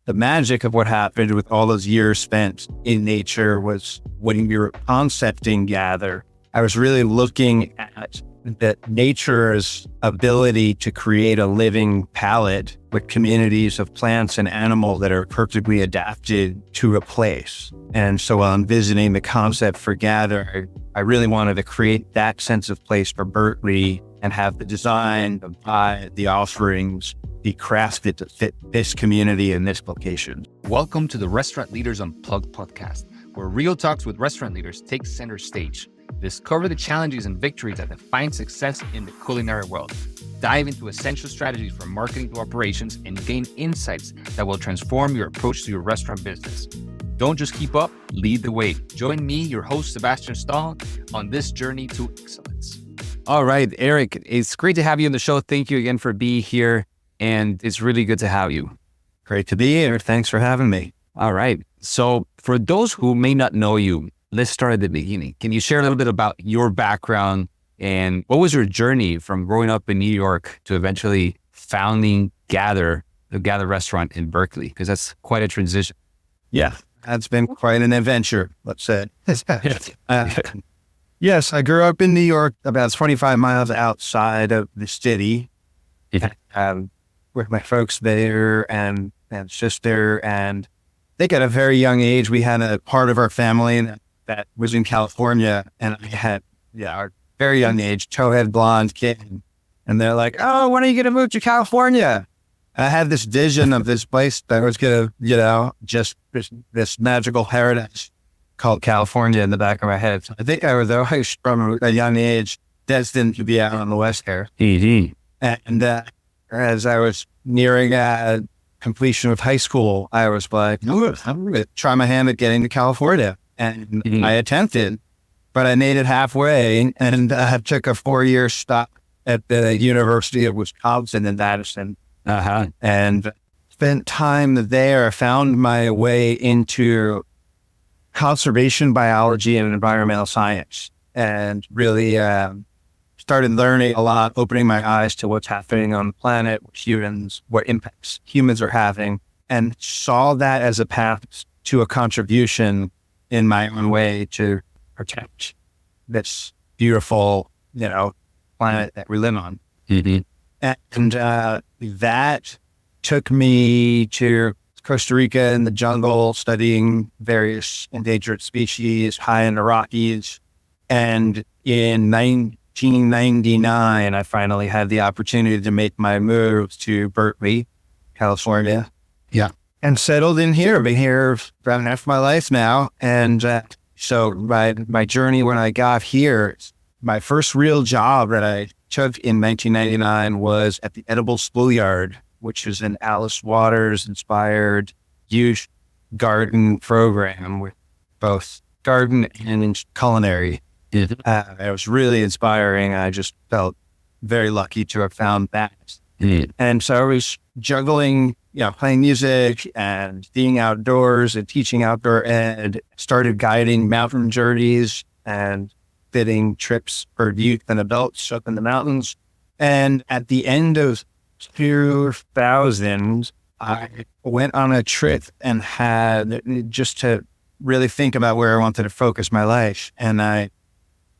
the magic of what happened with all those years spent in nature was when we were concepting Gather, I was really looking at that nature's ability to create a living palette with communities of plants and animals that are perfectly adapted to a place. And so while I'm visiting the concept for Gather, I really wanted to create that sense of place for Berkeley and have the design, the vibe, the offerings be crafted to fit this community in this location. Welcome to the Restaurant Leaders Unplugged podcast, where real talks with restaurant leaders take center stage. Discover the challenges and victories that define success in the culinary world. Dive into essential strategies from marketing to operations and gain insights that will transform your approach to your restaurant business. Don't just keep up, lead the way. Join me, your host, Sebastian Stahl, on this journey to excellence. All right, Eric, it's great to have you on the show. Thank you again for being here, and it's really good to have you. Great to be here. Thanks for having me. All right. So for those who may not know you, let's start at the beginning. Can you share a little bit about your background and what was your journey from growing up in New York to eventually founding the Gather restaurant in Berkeley? Because that's quite a transition. Yeah, that's been quite an adventure, let's say. Yes, I grew up in New York, about 25 miles outside of the city, with my folks there and sister. And I think at a very young age, we had a part of our family that was in California, and I had, our very young age, towhead blonde kid. And they're like, oh, when are you going to move to California? I had this vision of this place that was going to, just this magical paradise called California in the back of my head. So I think I was always, from a young age, destined to be out on the West here. Mm-hmm. And as I was nearing completion of high school, I was like, I'm going to try my hand at getting to California. And I attempted, but I made it halfway and took a 4-year stop at the University of Wisconsin in Madison. And spent time there, found my way into conservation biology and environmental science, and really started learning a lot, opening my eyes to what's happening on the planet, what impacts humans are having, and saw that as a path to a contribution in my own way to protect this beautiful, planet that we live on. Mm-hmm. And that took me to Costa Rica in the jungle, studying various endangered species high in the Rockies. And in 1999, I finally had the opportunity to make my move to Berkeley, California. Yeah. And settled in here. I've been here about half my life now. And so my journey when I got here, my first real job that I took in 1999 was at the Edible Schoolyard, which is an Alice Waters inspired youth garden program with both garden and culinary. It was really inspiring. I just felt very lucky to have found that. And so I was juggling, playing music and being outdoors and teaching outdoor ed, started guiding mountain journeys and fitting trips for youth and adults up in the mountains. And at the end of 2000, I went on a trip and had just to really think about where I wanted to focus my life. And I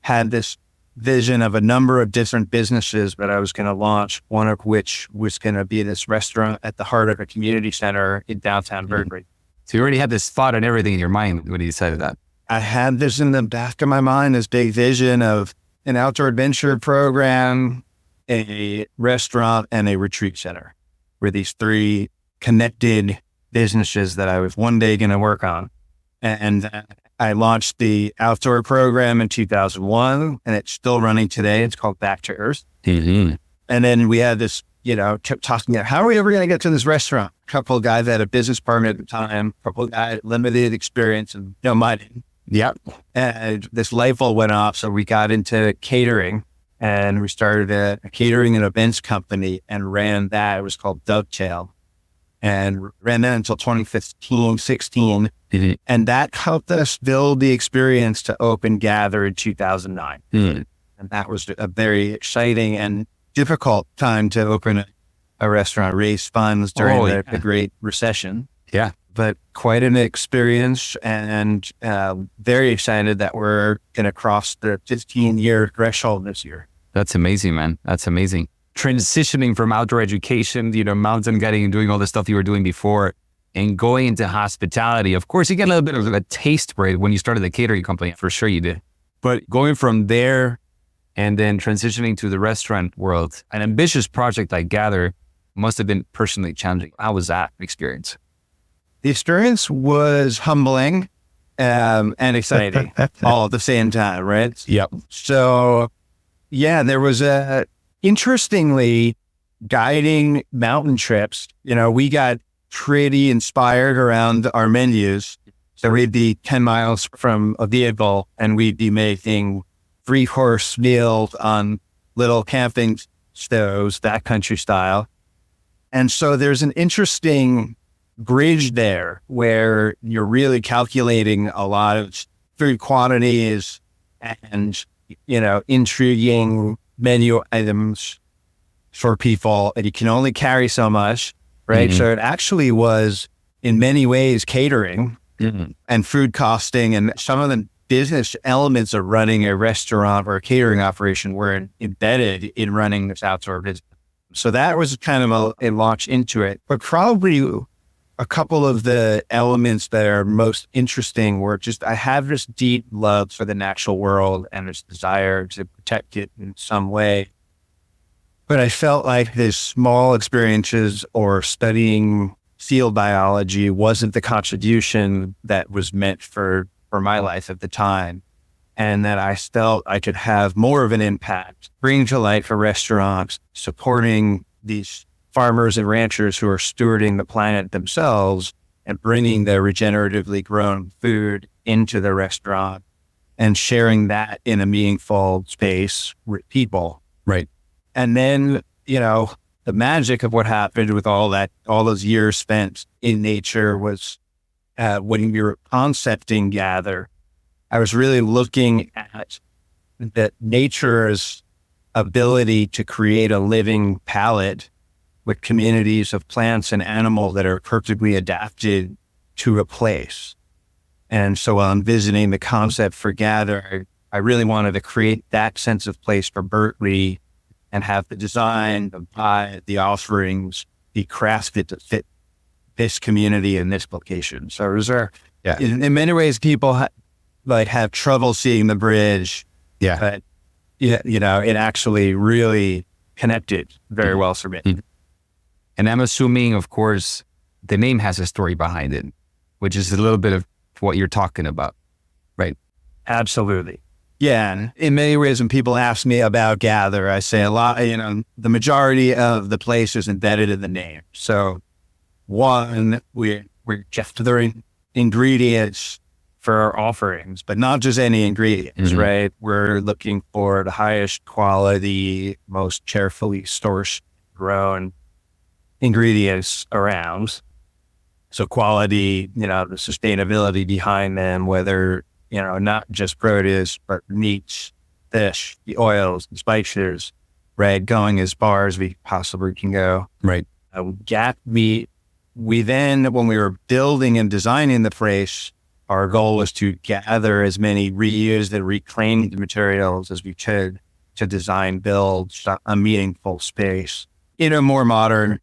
had this vision of a number of different businesses that I was going to launch, one of which was going to be this restaurant at the heart of a community center in downtown Berkeley. So you already had this thought and everything in your mind when you decided that. I had this in the back of my mind, this big vision of an outdoor adventure program, a restaurant, and a retreat center were these three connected businesses that I was one day going to work on. And I launched the outdoor program in 2001, and it's still running today. It's called Back to Earth. Mm-hmm. And then we had this, kept talking about how are we ever going to get to this restaurant? A couple of guys had a business partner at the time, a couple of guys limited experience, and mine didn't. Yep. And this light bulb went off. So we got into catering, and we started a catering and events company and ran that. It was called Dovetail, and ran that until 2015, 16. Mm-hmm. And that helped us build the experience to open Gather in 2009. Mm-hmm. And that was a very exciting and difficult time to open a restaurant, raise funds during the Great Recession. Yeah. But quite an experience, and very excited that we're going to cross the 15-year threshold this year. That's amazing, man. That's amazing. Transitioning from outdoor education, mountain guiding and doing all the stuff you were doing before and going into hospitality. Of course, you get a little bit of a taste for it when you started the catering company. For sure you did. But going from there and then transitioning to the restaurant world, an ambitious project, I gather, must have been personally challenging. How was that experience? The experience was humbling and exciting all at the same time, right? Yep. So, yeah, there was interestingly, guiding mountain trips, we got pretty inspired around our menus. So we'd be 10 miles from a vehicle and we'd be making 3-course meals on little camping stoves, backcountry style. And so there's an interesting bridge there where you're really calculating a lot of food quantities and, intriguing menu items for people, and you can only carry so much, right? Mm-hmm. So it actually was in many ways catering and food costing, and some of the business elements of running a restaurant or a catering operation were embedded in running this outdoor business. So that was kind of a launch into it. But probably a couple of the elements that are most interesting were just, I have this deep love for the natural world and this desire to protect it in some way. But I felt like these small experiences or studying field biology wasn't the contribution that was meant for my life at the time. And that I felt I could have more of an impact, bringing to life a restaurant, supporting these farmers and ranchers who are stewarding the planet themselves and bringing their regeneratively grown food into the restaurant and sharing that in a meaningful space with people. Right. And then, the magic of what happened with all those years spent in nature was when we were concepting Gather, I was really looking at that nature's ability to create a living palette with communities of plants and animals that are perfectly adapted to a place. And so while I'm visiting the concept for Gather, I really wanted to create that sense of place for Berkeley and have the design, the vibe, the offerings be crafted to fit this community in this location. So in many ways, people have trouble seeing the bridge. Yeah. But it actually really connected very well for me. Mm-hmm. And I'm assuming, of course, the name has a story behind it, which is a little bit of what you're talking about, right? Absolutely. Yeah. And in many ways, when people ask me about Gather, I say a lot, the majority of the place is embedded in the name. So one, we're gathering ingredients for our offerings, but not just any ingredients, right? We're looking for the highest quality, most carefully sourced, grown ingredients around. So quality, the sustainability behind them, whether, not just produce, but meats, fish, the oils, the spices, right? Going as far as we possibly can go. Right. We then, when we were building and designing the place, our goal was to gather as many reused and reclaimed materials as we could to build a meaningful space in a more modern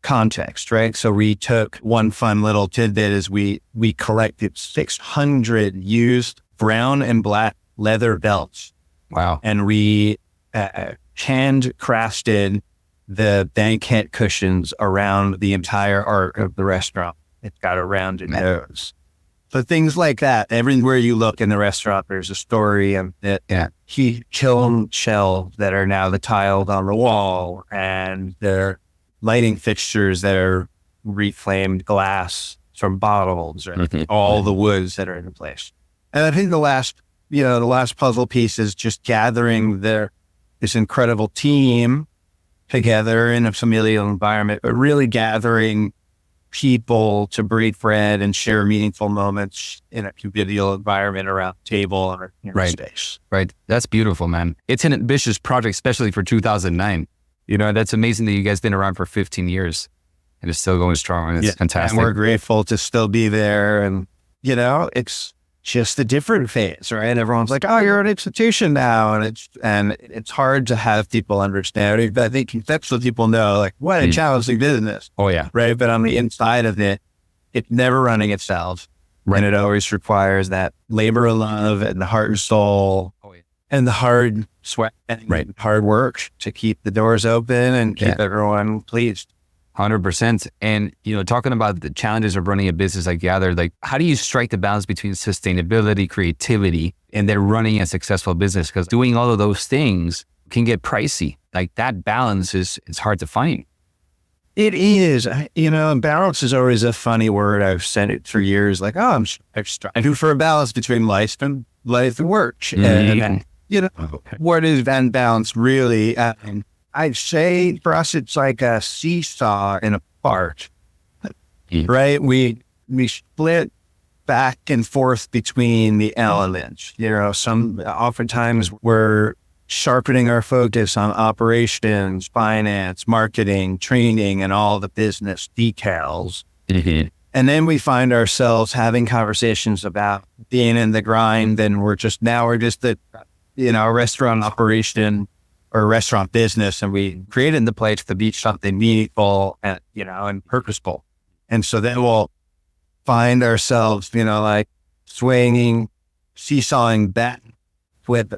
context, right? So we took one fun little tidbit as we collected 600 used brown and black leather belts. Wow. And we handcrafted the banquette cushions around the entire arc of the restaurant. It's got a rounded nose. So things like that. Everywhere you look in the restaurant, there's a story of that kiln shelves that are now the tiled on the wall, and the lighting fixtures that are reclaimed glass from bottles, right? All the woods that are in place. And I think the last puzzle piece is just gathering this incredible team together in a familial environment, but really gathering people to break bread and share meaningful moments in a convivial environment around the table or space. Right. That's beautiful, man. It's an ambitious project, especially for 2009. That's amazing that you guys been around for 15 years. and it's still going strong. And it's fantastic. And we're grateful to still be there. And, it's just a different phase, right? Everyone's like, oh, you're an institution now. And it's hard to have people understand. I think that's what people know, like, what a challenging business. Oh, yeah. Right. But on the inside of it, it's never running itself. Right. And it always requires that labor of love and the heart and soul and the hard sweat and hard work to keep the doors open and keep everyone pleased. 100%. And, talking about the challenges of running a business like Gather, like, how do you strike the balance between sustainability, creativity, and then running a successful business? Because doing all of those things can get pricey. Like, that balance it's hard to find. It is, and balance is always a funny word. I've said it for years, like, I'm striving for a balance between life and work. And, what is that balance really? I'd say for us, it's like a seesaw in a part, right? We split back and forth between the elements. Oftentimes we're sharpening our focus on operations, finance, marketing, training, and all the business details. Mm-hmm. And then we find ourselves having conversations about being in the grind, and we're just the, restaurant operation or restaurant business, and we created the place to be something meaningful and, and purposeful. And so then we'll find ourselves, like swinging, seesawing back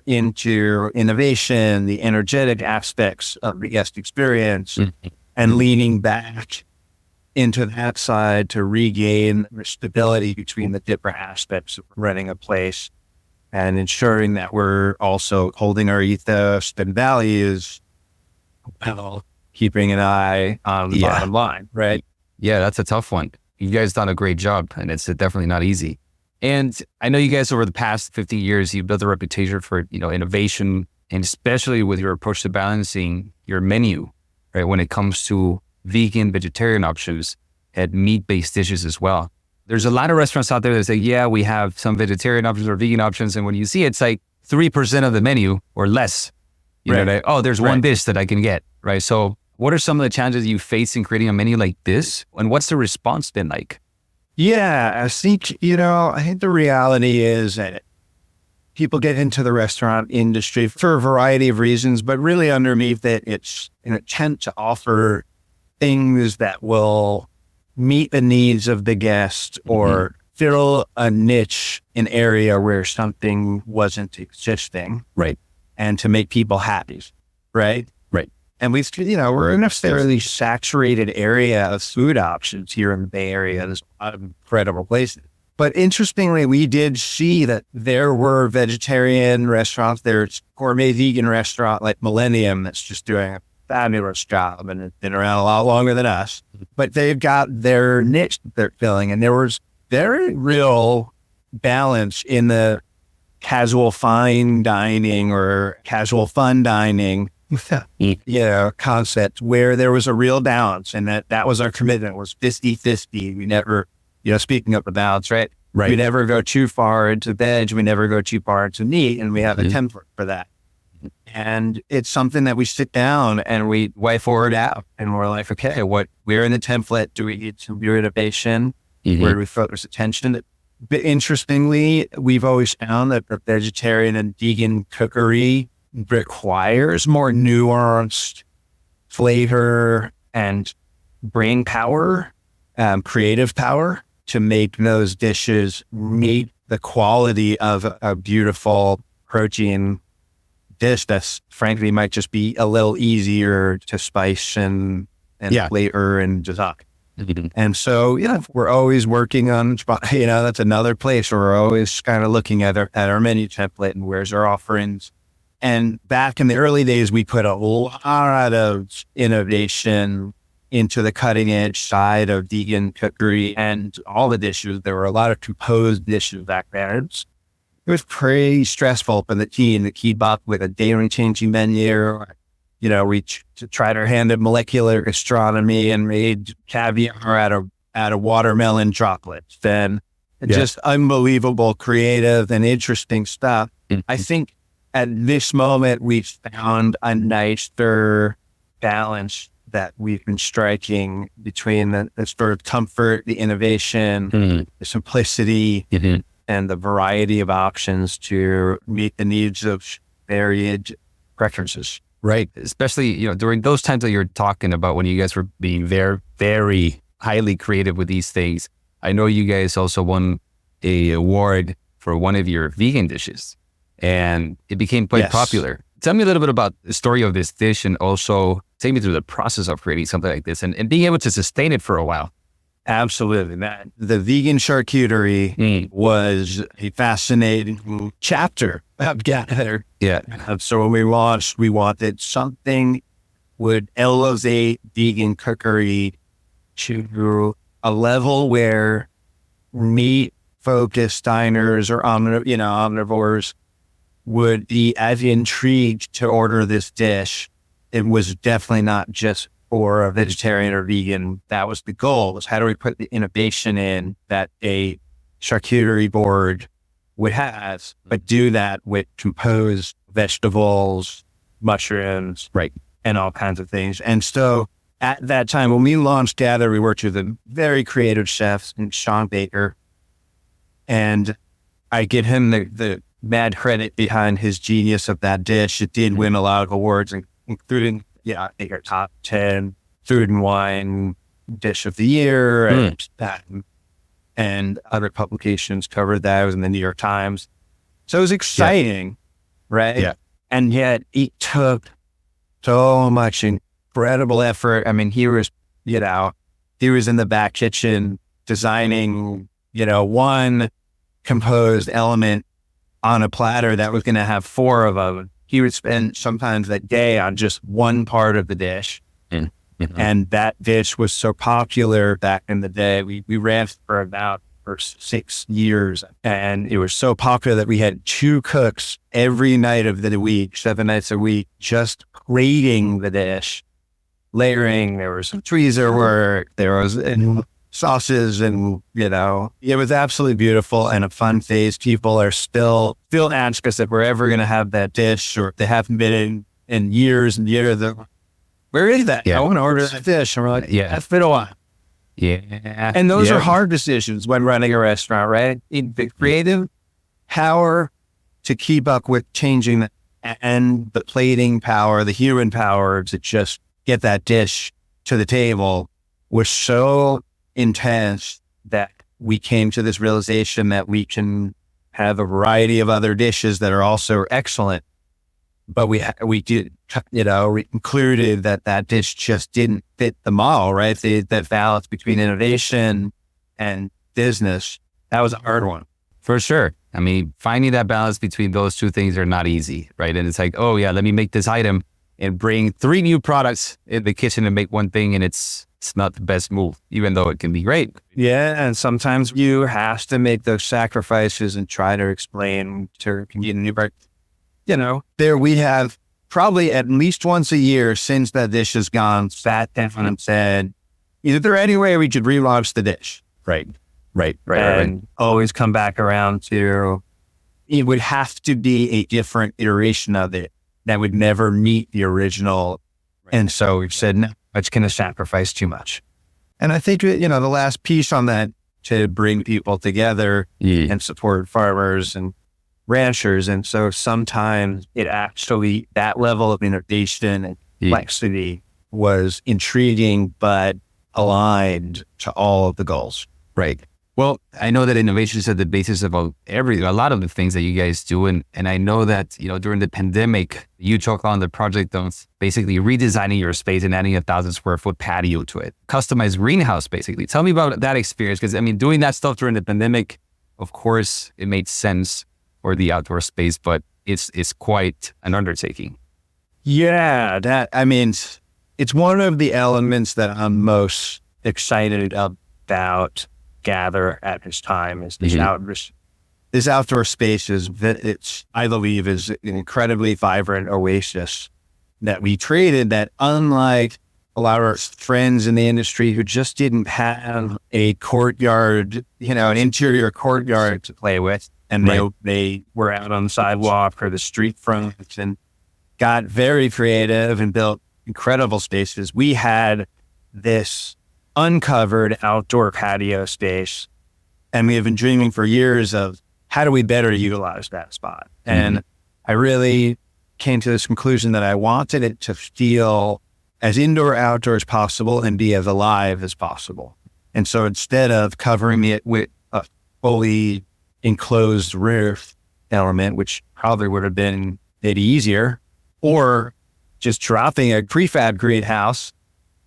into innovation, the energetic aspects of the guest experience, and leaning back into that side to regain stability between the different aspects of running a place and ensuring that we're also holding our ethos and values while keeping an eye on the bottom line, right? Yeah, that's a tough one. You guys done a great job, and it's definitely not easy. And I know you guys over the past 15 years, you've built a reputation for, innovation, and especially with your approach to balancing your menu, right? When it comes to vegan, vegetarian options and meat-based dishes as well. There's a lot of restaurants out there that say, yeah, we have some vegetarian options or vegan options. And when you see it, it's like 3% of the menu or less. There's one dish that I can get, right? So what are some of the challenges you face in creating a menu like this? And what's the response been like? Yeah, I think the reality is that people get into the restaurant industry for a variety of reasons, but really underneath it, it's an attempt to offer things that will meet the needs of the guest or fill a niche, an area where something wasn't existing. Right. And to make people happy. Right. Right. And we're in a fairly saturated area of food options here in the Bay Area. There's a lot of incredible places. But interestingly, we did see that there were vegetarian restaurants. There's gourmet vegan restaurant like Millennium that's just doing a fabulous job, and it's been around a lot longer than us. But they've got their niche that they're filling. And there was very real balance in the casual fine dining or casual fun dining concept where there was a real balance, and that was our commitment, was 50-50. We never, speaking of the balance, right? We never go too far into veg. We never go too far into meat, and we have a template for that. And it's something that we sit down and we way forward out, and we're like, okay, we're in the template. Do we need some new innovation? Where do we focus attention? But interestingly, we've always found that the vegetarian and vegan cookery requires more nuanced flavor and brain power, creative power to make those dishes meet the quality of a beautiful protein dish that's frankly might just be a little easier to spice and flavor and design. And so, we're always working on, that's another place where we're always kind of looking at our menu template and where's our offerings. And back in the early days, we put a lot of innovation into the cutting edge side of vegan cookery and all the dishes. There were a lot of composed dishes back then. It was pretty stressful for the team to keep up with a daily changing menu. We tried our hand at molecular gastronomy and made caviar out of watermelon droplets. Then just unbelievable, creative and interesting stuff. I think at this moment, we've found a nicer balance that we've been striking between the sort of comfort, the innovation, the simplicity, and the variety of options to meet the needs of varied preferences. Right. Especially, during those times that you're talking about when you guys were being very, very highly creative with these things. I know you guys also won a award for one of your vegan dishes, and it became quite popular. Tell me a little bit about the story of this dish, and also take me through the process of creating something like this and being able to sustain it for a while. Absolutely, man. The vegan charcuterie was a fascinating chapter of Gather. Yeah. So when we launched, we wanted something would elevate vegan cookery to a level where meat-focused diners or omnivores would be as intrigued to order this dish. It was definitely not just for a vegetarian or vegan. That was the goal, was how do we put the innovation in that a charcuterie board would have, but do that with composed vegetables, mushrooms, right, and all kinds of things. And so at that time, when we launched Gather, we worked with a very creative chef, Sean Baker, and I give him the mad credit behind his genius of that dish. It did win a lot of awards, including, I think our top 10 food and wine dish of the year, and other publications covered that. It was in the New York Times. So it was exciting, right? Yeah. And yet it took so much incredible effort. I mean, he was in the back kitchen designing, one composed element on a platter that was going to have 4 of them. He would spend sometimes that day on just one part of the dish. And that dish was so popular back in the day. We ran for 6 years, and it was so popular that we had 2 cooks every night of the week, 7 nights a week, just plating the dish, layering. There was some tweezer work. There was sauces, and it was absolutely beautiful and a fun phase. People are still ask us if we're ever going to have that dish, or if they haven't been in years and years. Where is that? I want to order that dish. And we're like, that's been a while. Yeah. And those are hard decisions when running a restaurant, right? The creative power to keep up with changing and the plating power, the human power to just get that dish to the table was so intense that we came to this realization that we can have a variety of other dishes that are also excellent, but we concluded that dish just didn't fit the model, right? That balance between innovation and business, that was a hard one. For sure. I mean, finding that balance between those two things are not easy, right? And it's like, let me make this item and bring 3 new products in the kitchen and make one thing, and it's not the best move, even though it can be great. Yeah, and sometimes you have to make those sacrifices and try to explain to community. But, there we have probably at least once a year since that dish has gone, sat down and said, is there any way we could relaunch the dish? Right. And always come back around to, it would have to be a different iteration of it that would never meet the original. Right. And so we've said, no, it's going to sacrifice too much. And I think, the last piece on that, to bring people together and support farmers and ranchers. And so sometimes it actually, that level of innovation and complexity was intriguing, but aligned to all of the goals. Right. Well, I know that innovation is at the basis of a lot of the things that you guys do. And I know that, during the pandemic, you took on the project of basically redesigning your space and adding 1,000 square foot patio to it. Customized greenhouse, basically. Tell me about that experience. Because, doing that stuff during the pandemic, of course, it made sense for the outdoor space, but it's quite an undertaking. Yeah, it's one of the elements that I'm most excited about Gather at this time is this outdoor space I believe is an incredibly vibrant oasis that we created, that they a lot of our friends in the industry who just didn't have a courtyard, an interior courtyard to play with. And they were out on the sidewalk or the street front and got very creative and built incredible spaces. We had this uncovered outdoor patio space, and we have been dreaming for years of how do we better utilize that spot. And I really came to this conclusion that I wanted it to feel as indoor outdoor as possible and be as alive as possible. And so instead of covering it with a fully enclosed roof element, which probably would have been maybe easier, or just dropping a prefab greenhouse,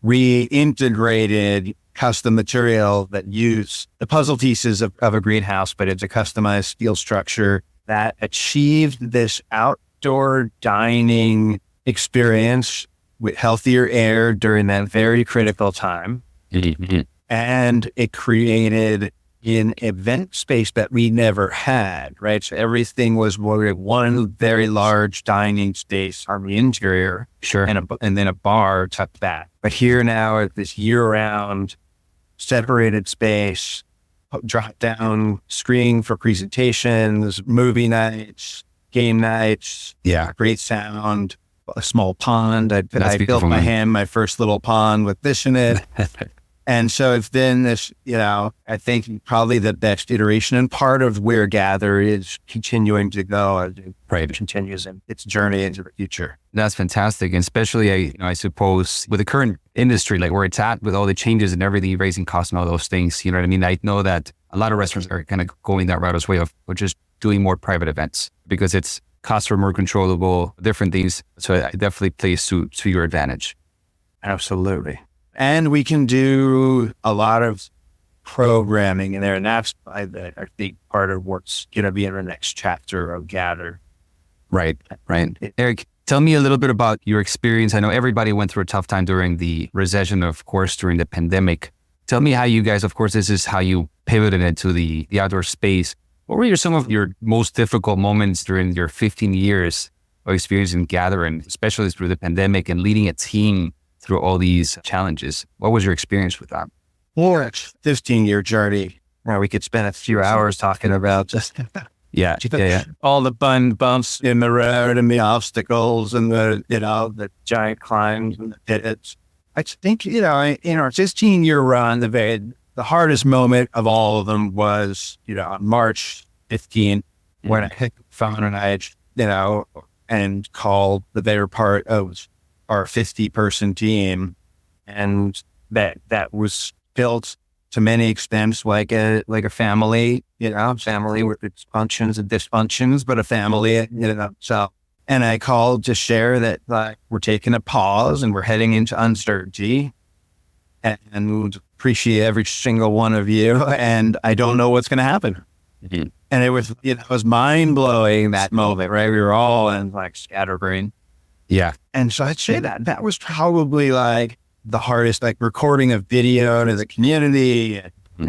we integrated custom material that use the puzzle pieces of a greenhouse, but it's a customized steel structure that achieved this outdoor dining experience with healthier air during that very critical time. And it created an event space that we never had, right? So everything was one very large dining space on the interior, Sure. and then a bar tucked back. But here now at this year-round separated space, drop down screen for presentations, movie nights, game nights, great sound, a small pond. I built by hand my first little pond with fish in it. And so it's been this, I think probably the best iteration, and part of where Gather is continuing to go as it continues in its journey into the future. That's fantastic. And especially, I suppose with the current industry, like where it's at with all the changes and everything, raising costs and all those things, you know what I mean? I know that a lot of restaurants are kind of going that route as well of just doing more private events because it's costs are more controllable, different things. So it definitely plays to your advantage. Absolutely. And we can do a lot of programming in there. And that's, I think, part of what's going to be in the next chapter of Gather. Right. Eric, tell me a little bit about your experience. I know everybody went through a tough time during the recession, of course, during the pandemic. Tell me how you guys, of course, this is how you pivoted into the outdoor space. What were some of your most difficult moments during your 15 years of experience in Gather, and especially through the pandemic and leading a team through all these challenges? What was your experience with that? Well, it's a 15-year journey. We could spend a few hours talking about just all the fun bumps in the road and the obstacles and the giant climbs and the pivots. I think, in our 15-year run, the hardest moment of all of them was, on March 15, when I hit the phone and and called the better part of our 50-person team, and that was built to many extents like a family, family with its functions and dysfunctions, but a family, so. And I called to share that we're taking a pause and we're heading into uncertainty, and appreciate every single one of you. And I don't know what's going to happen. Mm-hmm. And it was mind blowing, that moment, right? We were all in scatterbrain. Yeah. And so I'd say that was probably the hardest, recording a video to the community. Mm-hmm.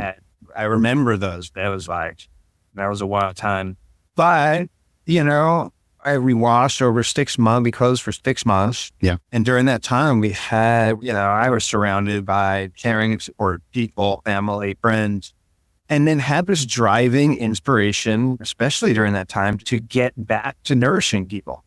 I remember those. That was a wild time. But, we watched over 6 months. We closed for 6 months. Yeah. And during that time, we had, I was surrounded by caring support people, family, friends, and then had this driving inspiration, especially during that time, to get back to nourishing people,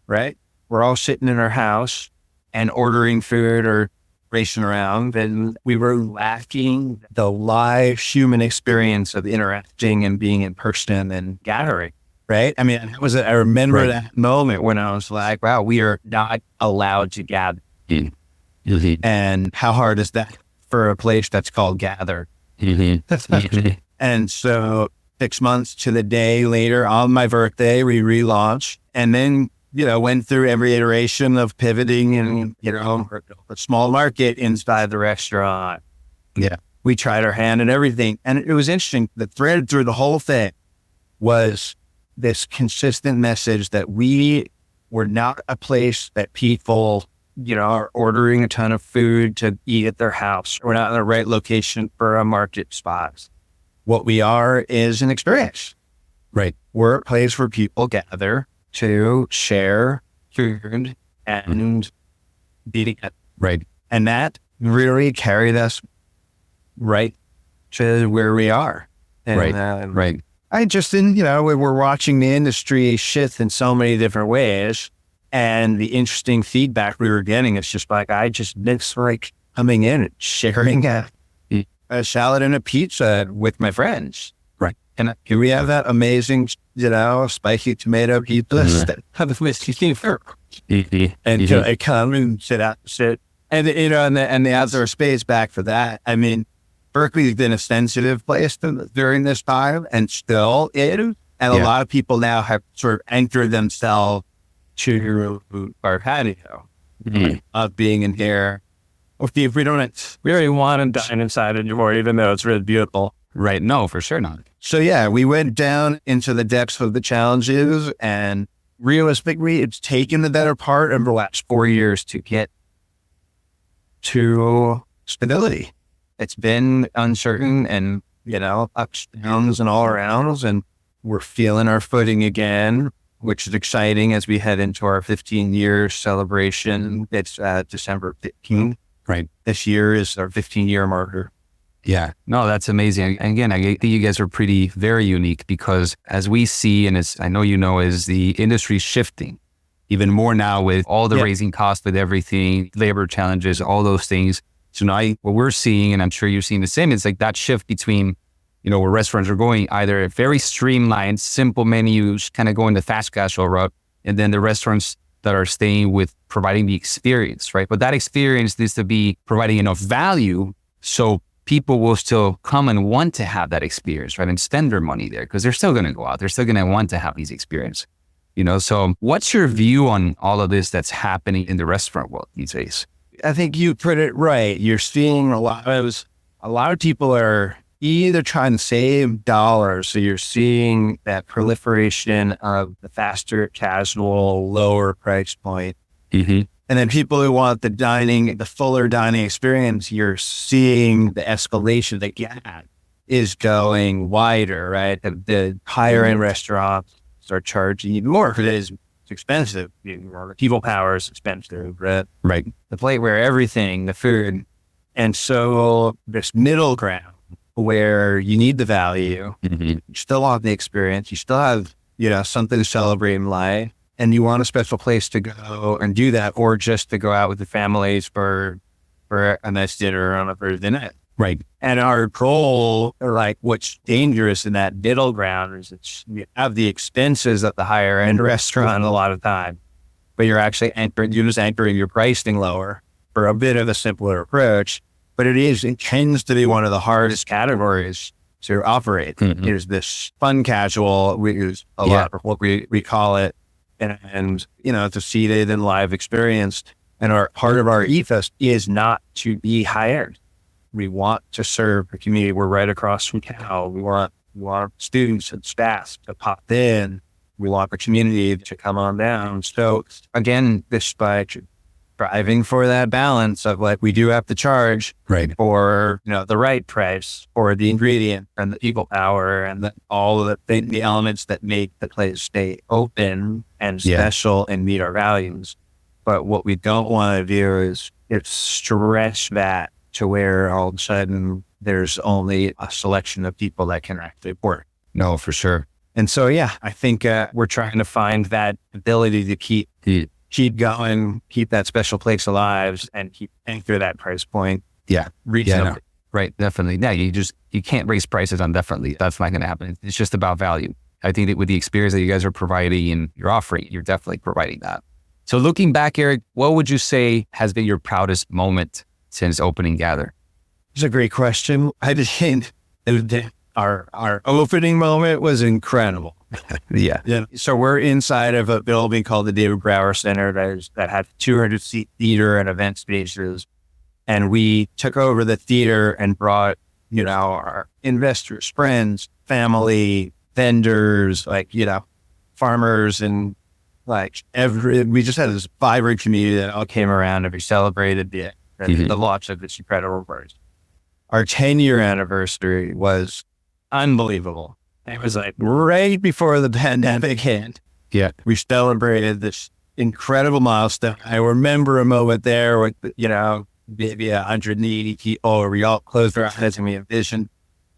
right? We're all sitting in our house and ordering food or racing around, and we were lacking the live human experience of interacting and being in person and gathering. Right. I mean, I remember that moment when I was like, wow, we are not allowed to gather. Mm-hmm. And how hard is that for a place that's called Gather? Mm-hmm. And so 6 months to the day later, on my birthday, we relaunched, and then, went through every iteration of pivoting and, a small market inside the restaurant. Yeah. We tried our hand at everything. And it was interesting. The thread through the whole thing was this consistent message that we were not a place that people, are ordering a ton of food to eat at their house. We're not in the right location for a market spot. What we are is an experience. Right. We're a place where people gather to share food and be together. Right. And that really carried us right to where we are. And, right. I just, we're watching the industry shift in so many different ways. And the interesting feedback we were getting is just like, I just miss like coming in and sharing a salad and a pizza with my friends. Right. And here we have that amazing, spicy tomato pizza that have whiskey for. And I come and sit. And, and the outdoor space back for that. I mean, Berkeley's been a sensitive place during this time and still is. And a lot of people now have sort of anchored themselves to our patio of being in here. If we already want to dine inside anymore, even though it's really beautiful. Right. No, for sure not. So yeah, we went down into the depths of the challenges, and realistically, it's taken the better part of the last 4 years to get to stability. It's been uncertain and, ups, downs, and all arounds, and we're feeling our footing again, which is exciting as we head into our 15-year celebration. It's December 15th. Right. This year is our 15-year marker. Yeah. No, that's amazing. And again, I think you guys are very unique because as we see, and as I know is the industry shifting even more now with all the raising costs with everything, labor challenges, all those things. So now what we're seeing, and I'm sure you're seeing the same, is like that shift between, where restaurants are going either very streamlined, simple menus, kind of going the fast casual route, and then the restaurants that are staying with providing the experience, right? But that experience needs to be providing enough value so people will still come and want to have that experience, right? And spend their money there because they're still going to go out. They're still going to want to have these experiences, So what's your view on all of this that's happening in the restaurant world these days? I think you put it right. You're seeing a lot of people are either trying to save dollars. So you're seeing that proliferation of the faster, casual, lower price point. Mm-hmm. And then people who want the fuller dining experience, you're seeing the escalation. The gap is going wider, right? The higher end restaurants start charging even more because it's expensive. People power is expensive, right? Right. The plateware, everything, the food. And so this middle ground where you need the value, you still have the experience, you still have, something to celebrate in life, and you want a special place to go and do that, or just to go out with the families for a nice dinner on a Thursday night. Right. And our goal, or like what's dangerous in that middle ground, is you have the expenses of the higher end restaurant a lot of time, but you're just anchoring your pricing lower for a bit of a simpler approach. But it tends to be one of the hardest categories to operate. There's this fun casual, we use a lot of what we call it. And it's a seated and live experience. And part of our ethos is not to be high-end. We want to serve the community. We're right across from Cal. We want students and staff to pop in. We want the community to come on down. So again, despite striving for that balance of we do have to charge for, the right price for the ingredient and the people power and all of the elements that make the place stay open and special and meet our values. But what we don't want to do is stretch that to where all of a sudden there's only a selection of people that can actually work. No, for sure. And so, I think we're trying to find that ability to keep going, keep that special place alive, and keep anchor that price point. Yeah. Reasonably. No. Right. Definitely. Yeah. You can't raise prices indefinitely. That's not going to happen. It's just about value. I think that with the experience that you guys are providing and you're offering, you're definitely providing that. So looking back, Eric, what would you say has been your proudest moment since opening Gather? It's a great question. I just think our opening moment was incredible. Yeah. So we're inside of a building called the David Brower Center that had 200-seat theater and event spaces. And we took over the theater and brought, our investors, friends, family, vendors, farmers, and we just had this vibrant community that all came around and we celebrated the launch of this incredible bird. Our 10-year anniversary was unbelievable. It was right before the pandemic hit. Yeah. We celebrated this incredible milestone. I remember a moment there with, maybe 180 people where we all closed our eyes and we envisioned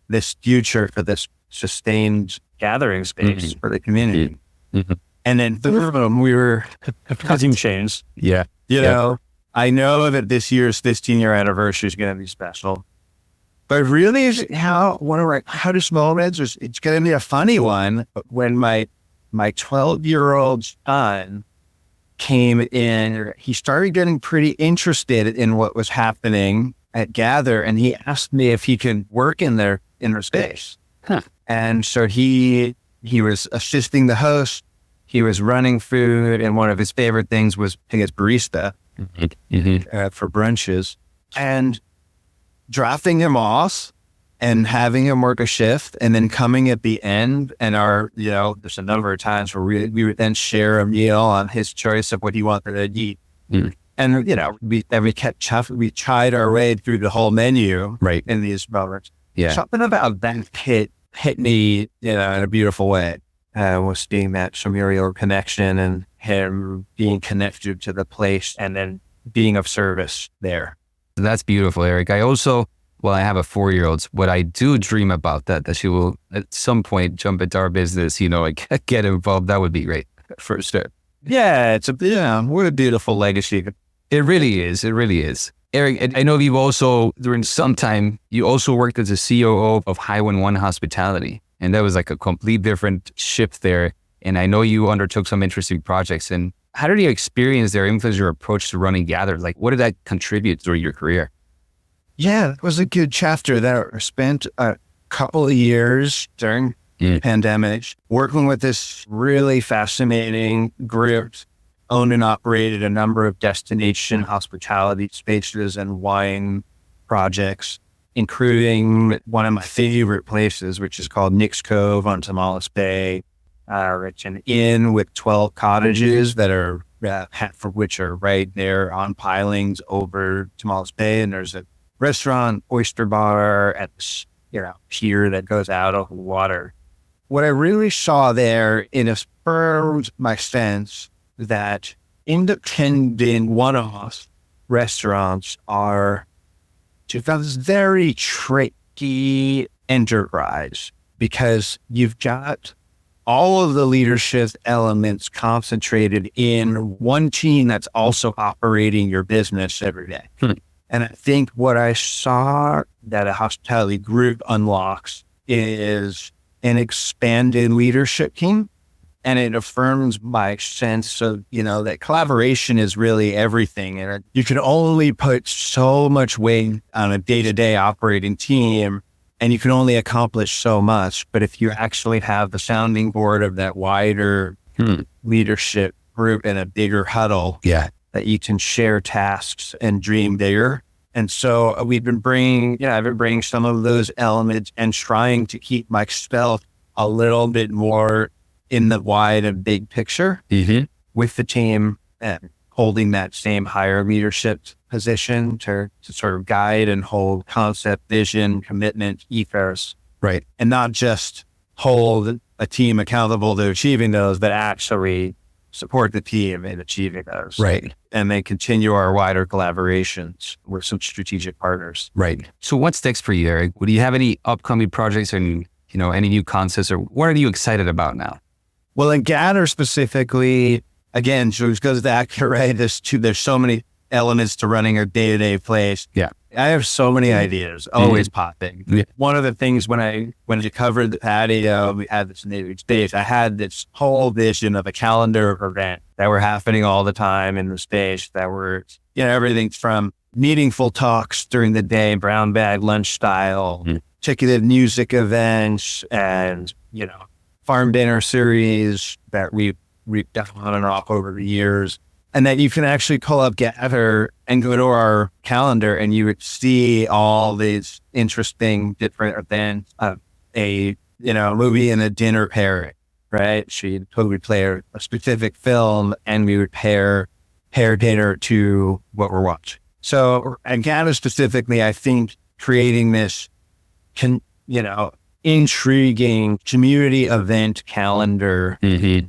this future for this sustained gathering space for the community. And then boom, we were cutting chains. Yeah. You know, I know that this year's 15-year anniversary is going to be special, but really one of our proudest moments is, it's going to be a funny one. When my 12-year-old son came in, he started getting pretty interested in what was happening at Gather, and he asked me if he could work in their space. Huh. And so he was assisting the host. He was running food, and one of his favorite things was being a barista for brunches, and drafting him off and having him work a shift, and then coming at the end. And there's a number of times where we would then share a meal on his choice of what he wanted to eat. And, we chied our way through the whole menu in these moments. Yeah. Something about that hit me, in a beautiful way. Was seeing that familial connection and him being connected to the place and then being of service there. That's beautiful, Eric. I also, I have a 4-year-old, what I do dream about that she will at some point jump into our business, get involved. That would be great for sure. Yeah, what a beautiful legacy. It really is. It really is. Eric, I know you've also, during some time, you also worked as a COO of Highwind One Hospitality. And that was like a complete different shift there. And I know you undertook some interesting projects. And how did your experience there influence your approach to running Gather? Like, what did that contribute through your career? Yeah, it was a good chapter that I spent a couple of years during the pandemic working with this really fascinating group, owned and operated a number of destination hospitality spaces and wine projects, including one of my favorite places, which is called Nick's Cove on Tomales Bay. It's an inn with 12 cottages that are, half of which are right there on pilings over Tomales Bay. And there's a restaurant, oyster bar at this, pier that goes out of the water. What I really saw there, it affirmed my sense that independent one-off restaurants are this very tricky enterprise, because you've got all of the leadership elements concentrated in one team that's also operating your business every day. And I think what I saw that a hospitality group unlocks is an expanded leadership team. And it affirms my sense of, that collaboration is really everything. And you can only put so much weight on a day-to-day operating team, and you can only accomplish so much. But if you actually have the sounding board of that wider leadership group in a bigger huddle, that you can share tasks and dream bigger. And so I've been bringing some of those elements and trying to keep myself a little bit more in the wide and big picture with the team, and holding that same higher leadership position to sort of guide and hold concept, vision, commitment, ethos. Right. And not just hold a team accountable to achieving those, but actually support the team in achieving those. Right. And then continue our wider collaborations with some strategic partners. Right. So what's next for you, Eric? Do you have any upcoming projects and, any new concepts, or what are you excited about now? Well, in Gather specifically, again, so it goes back to, there's so many elements to running a day-to-day place. Yeah. I have so many ideas always popping. Yeah. One of the things when you covered the patio, we had this new space, I had this whole vision of a calendar of events that were happening all the time in the space that were, everything from meaningful talks during the day, brown bag lunch style, ticketed music events, and, farm dinner series that we've done on and off over the years. And that you can actually call up Gather and go to our calendar, and you would see all these interesting different events of a movie and a dinner pairing, right? She'd totally play a specific film, and we would pair dinner to what we're watching. So at Gather specifically, I think creating this intriguing community event calendar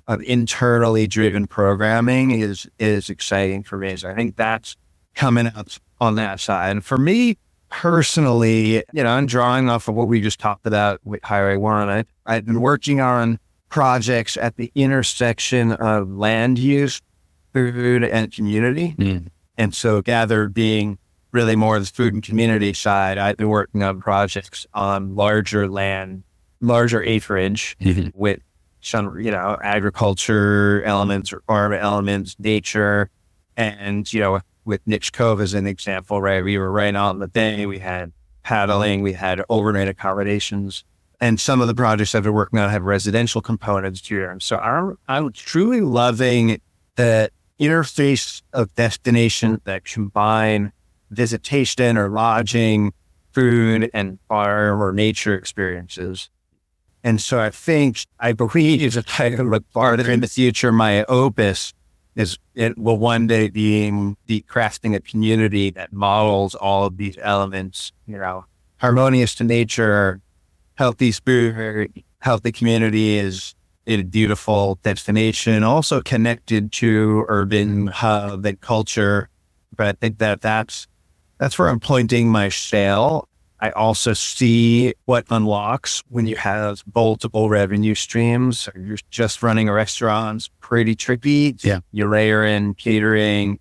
of internally driven programming is exciting for me. So I think that's coming up on that side. And for me personally, I'm drawing off of what we just talked about with Highway One. I've been working on projects at the intersection of land use, food, and community. And so Gather being really more the food and community side, I've been working on projects on larger land, larger acreage with some, agriculture elements or farm elements, nature. And, with Niche Cove as an example, right? We were right out in the bay. We had paddling, we had overnight accommodations. And some of the projects I've been working on have residential components here. And so I'm truly loving the interface of destinations that combine visitation or lodging, food, and farm or nature experiences. And so I believe if I look farther in the future, my opus it will one day be crafting a community that models all of these elements, harmonious to nature, healthy spirit, healthy community is a beautiful destination, also connected to urban hub and culture. But I think that's where I'm pointing my sail. I also see what unlocks when you have multiple revenue streams. You're just running a restaurant, pretty tricky. Yeah. You layer in catering,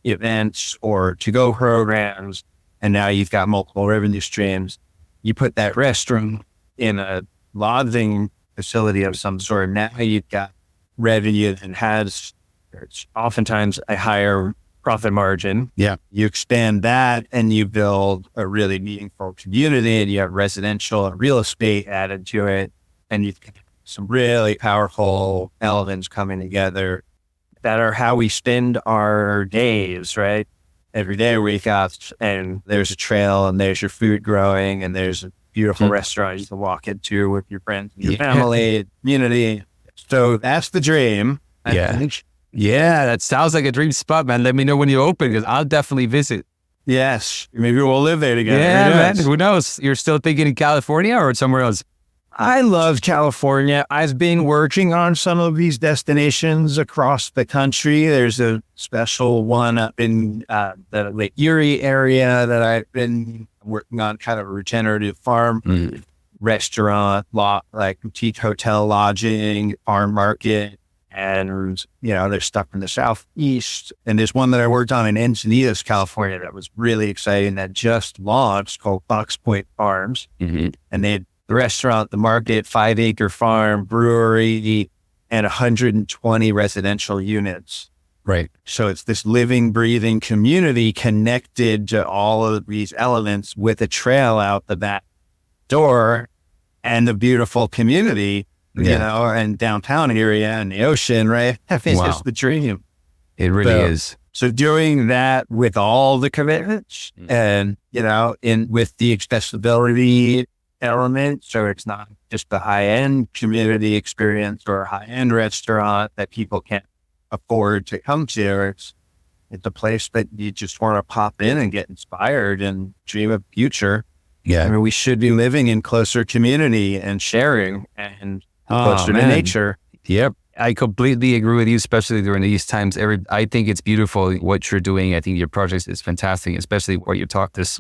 events, or to-go programs, and now you've got multiple revenue streams. You put that restaurant in a lodging facility of some sort. Now you've got revenue that has oftentimes a higher profit margin. Yeah. You expand that and you build a really meaningful community, and you have residential and real estate added to it. And you've got some really powerful elements coming together that are how we spend our days, right? Every day we wake up and there's a trail and there's your food growing and there's a beautiful restaurant you can walk into with your friends, and your family, community. So that's the dream. Yeah, that sounds like a dream spot, man. Let me know when you open, because I'll definitely visit. Yes, maybe we'll live there together. Yeah, man. Who knows? You're still thinking in California or somewhere else? I love California. I've been working on some of these destinations across the country. There's a special one up in the Lake Erie area that I've been working on, kind of a regenerative farm restaurant, like boutique hotel lodging, farm market. And, there's stuff in the Southeast. And there's one that I worked on in Encinitas, California, that was really exciting, that just launched, called Fox Point Farms. And they had the restaurant, the market, 5-acre farm, brewery, and 120 residential units. Right. So it's this living, breathing community connected to all of these elements with a trail out the back door and a beautiful community. And downtown area and the ocean, right? I think it's the dream. It really is. So doing that with all the commitments and, with the accessibility element. So it's not just the high-end community experience or a high-end restaurant that people can't afford to come to. It's a place that you just want to pop in and get inspired and dream of future. Yeah. I mean, we should be living in closer community and sharing and closer to nature. Yep. I completely agree with you, especially during these times. I think it's beautiful what you're doing. I think your project is fantastic, especially what you're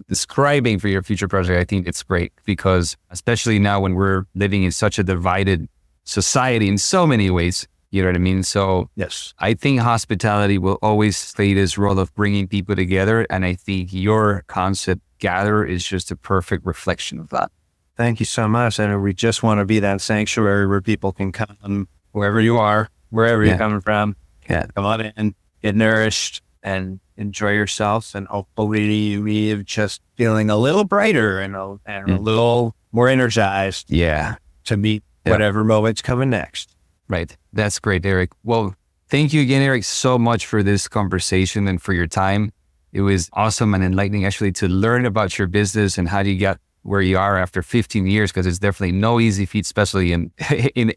describing for your future project. I think it's great because especially now when we're living in such a divided society in so many ways, you know what I mean? So yes, I think hospitality will always play this role of bringing people together. And I think your concept, Gather, is just a perfect reflection of that. Thank you so much. And we just want to be that sanctuary where people can come, wherever you are, wherever you're coming from. Yeah. Come on in, get nourished, and enjoy yourself. And hopefully you leave just feeling a little brighter and a little more energized. Yeah. To meet whatever moment's coming next. Right. That's great, Eric. Well, thank you again, Eric, so much for this conversation and for your time. It was awesome and enlightening actually to learn about your business and how you got where you are after 15 years, because it's definitely no easy feat, especially in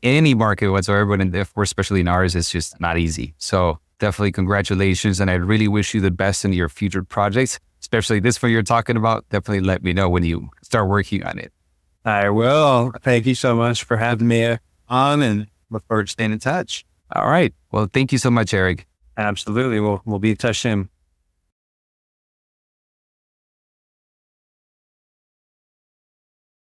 any market whatsoever, and therefore, especially in ours, it's just not easy. So definitely congratulations. And I really wish you the best in your future projects, especially this one you're talking about. Definitely let me know when you start working on it. I will. Thank you so much for having me on, and look forward to staying in touch. All right. Well, thank you so much, Eric. Absolutely. We'll be in touch soon.